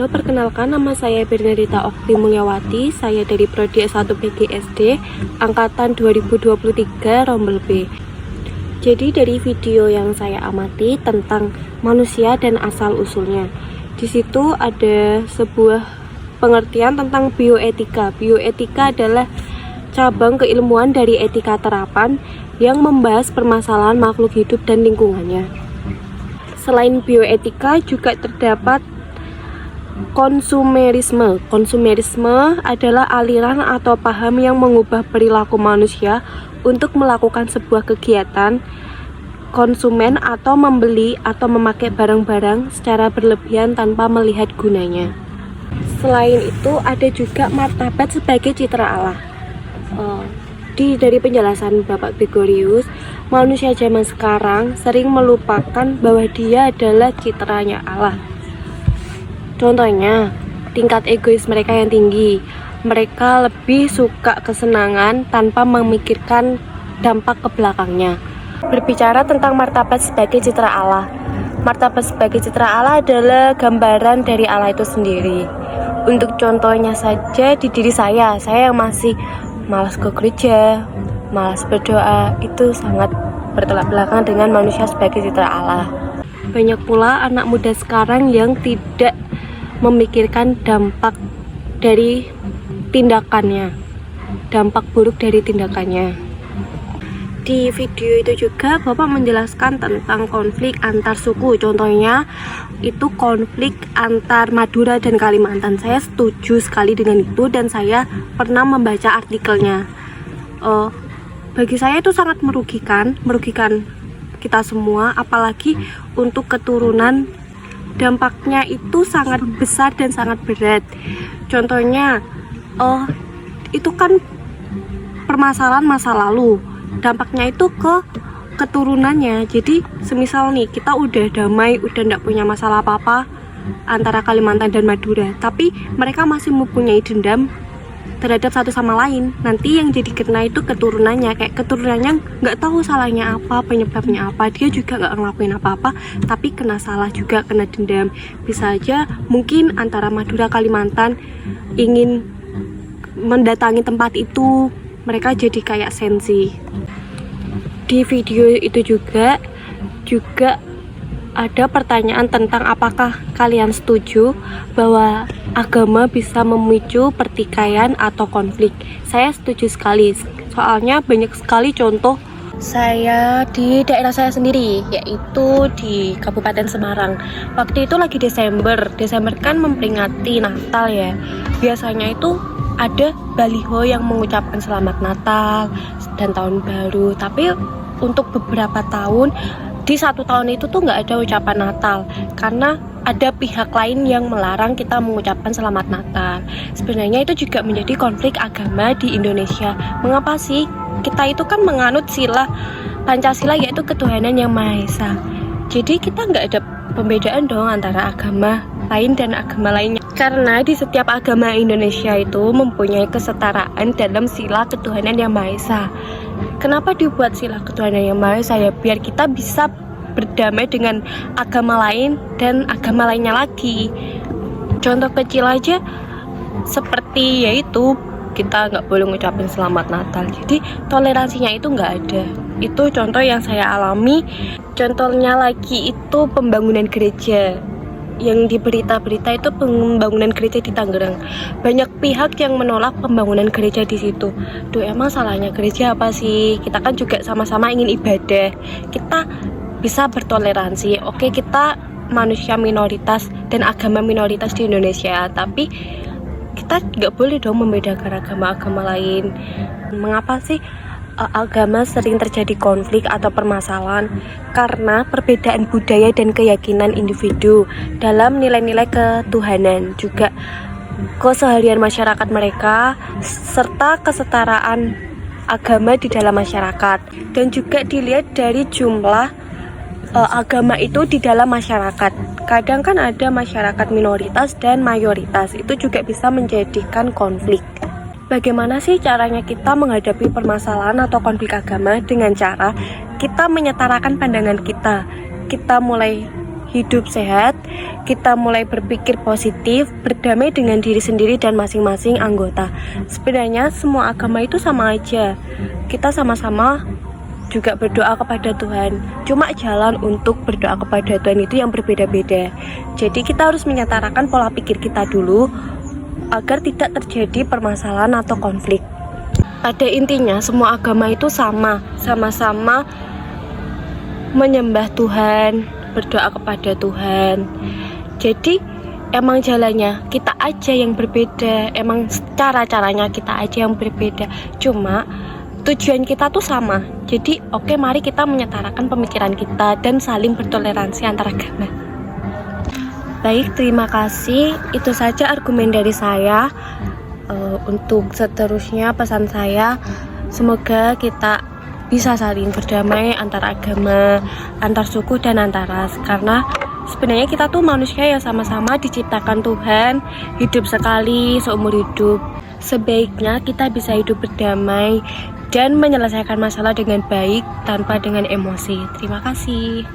Halo, perkenalkan nama saya Bernadita Okti Mulyawati. Saya dari Prodi S1 PGSD angkatan 2023 Rombel B. Jadi dari video yang saya amati tentang manusia dan asal-usulnya, di situ ada sebuah pengertian tentang bioetika. Bioetika adalah cabang keilmuan dari etika terapan yang membahas permasalahan makhluk hidup dan lingkungannya. Selain bioetika juga terdapat konsumerisme. Konsumerisme adalah aliran atau paham yang mengubah perilaku manusia untuk melakukan sebuah kegiatan konsumen atau membeli atau memakai barang-barang secara berlebihan tanpa melihat gunanya. Selain itu ada juga martabat sebagai citra Allah. Dari penjelasan Bapak Gregorius, manusia zaman sekarang sering melupakan bahwa dia adalah citranya Allah. Contohnya, tingkat egois mereka yang tinggi. Mereka lebih suka kesenangan tanpa memikirkan dampak ke belakangnya. Berbicara tentang martabat sebagai citra Allah. Martabat sebagai citra Allah adalah gambaran dari Allah itu sendiri. Untuk contohnya saja di diri saya yang masih malas ke gereja, malas berdoa, itu sangat bertolak belakang dengan manusia sebagai citra Allah. Banyak pula anak muda sekarang yang tidak memikirkan dampak dari tindakannya, dampak buruk dari tindakannya. Di video itu juga Bapak menjelaskan tentang konflik antar suku. Contohnya itu konflik antar Madura dan Kalimantan. Saya setuju sekali dengan itu dan saya pernah membaca artikelnya. Bagi saya itu sangat merugikan kita semua, apalagi untuk keturunan. Dampaknya itu sangat besar dan sangat berat. Contohnya, itu kan permasalahan masa lalu. Dampaknya itu ke keturunannya. Jadi, semisal nih kita udah damai, udah nggak punya masalah apa-apa antara Kalimantan dan Madura, tapi mereka masih mempunyai dendam terhadap satu sama lain. Nanti yang jadi kena itu keturunannya, kayak keturunannya nggak tahu salahnya apa, penyebabnya apa, dia juga nggak ngelakuin apa-apa, tapi kena salah juga, kena dendam. Bisa aja mungkin antara Madura Kalimantan ingin mendatangi tempat itu, mereka jadi kayak sensi. Di video itu juga ada pertanyaan tentang apakah kalian setuju bahwa agama bisa memicu pertikaian atau konflik. Saya setuju sekali, soalnya banyak sekali contoh saya di daerah saya sendiri, yaitu di Kabupaten Semarang. Waktu itu lagi Desember kan memperingati Natal ya. Biasanya itu ada baliho yang mengucapkan selamat Natal dan tahun baru, tapi untuk beberapa tahun di satu tahun itu tuh nggak ada ucapan Natal karena ada pihak lain yang melarang kita mengucapkan selamat Natal. Sebenarnya itu juga menjadi konflik agama di Indonesia. Mengapa sih? Kita itu kan menganut sila Pancasila, yaitu ketuhanan yang Maha Esa. Jadi kita nggak ada pembedaan dong antara agama lain dan agama lainnya. Karena di setiap agama Indonesia itu mempunyai kesetaraan dalam sila ketuhanan yang Maha Esa. Kenapa dibuat sila ketuhanan yang Maha Esa ya? Biar kita bisa berdamai dengan agama lain dan agama lainnya lagi. Contoh kecil aja seperti yaitu kita nggak boleh ngucapin selamat Natal. Jadi toleransinya itu nggak ada. Itu contoh yang saya alami. Contohnya lagi itu pembangunan gereja. Yang di berita-berita itu pembangunan gereja di Tangerang. Banyak pihak yang menolak pembangunan gereja di situ. Duh, emang salahnya gereja apa sih? Kita kan juga sama-sama ingin ibadah. Kita bisa bertoleransi. Oke, kita manusia minoritas dan agama minoritas di Indonesia, tapi kita nggak boleh dong membedakan agama-agama lain. Mengapa sih agama sering terjadi konflik atau permasalahan? Karena perbedaan budaya dan keyakinan individu dalam nilai-nilai ketuhanan, juga keseharian masyarakat mereka, serta kesetaraan agama di dalam masyarakat. Dan juga dilihat dari jumlah agama itu di dalam masyarakat. Kadang kan ada masyarakat minoritas dan mayoritas, itu juga bisa menjadikan konflik. Bagaimana sih caranya kita menghadapi permasalahan atau konflik agama? Dengan cara kita menyetarakan pandangan kita. Kita mulai hidup sehat, kita mulai berpikir positif, berdamai dengan diri sendiri dan masing-masing anggota. Sebenarnya semua agama itu sama aja. Kita sama-sama juga berdoa kepada Tuhan. Cuma jalan untuk berdoa kepada Tuhan itu yang berbeda-beda. Jadi kita harus menyetarakan pola pikir kita dulu agar tidak terjadi permasalahan atau konflik. Pada intinya semua agama itu sama-sama menyembah Tuhan, berdoa kepada Tuhan. Jadi emang jalannya kita aja yang berbeda, emang cara-caranya kita aja yang berbeda. Cuma tujuan kita tuh sama. Jadi oke, mari kita menyetarakan pemikiran kita dan saling bertoleransi antar agama. Baik, terima kasih. Itu saja argumen dari saya. Untuk seterusnya pesan saya, semoga kita bisa saling berdamai antar agama, antar suku dan antar ras. Karena sebenarnya kita tuh manusia yang sama-sama diciptakan Tuhan, hidup sekali seumur hidup. Sebaiknya kita bisa hidup berdamai dan menyelesaikan masalah dengan baik tanpa dengan emosi. Terima kasih.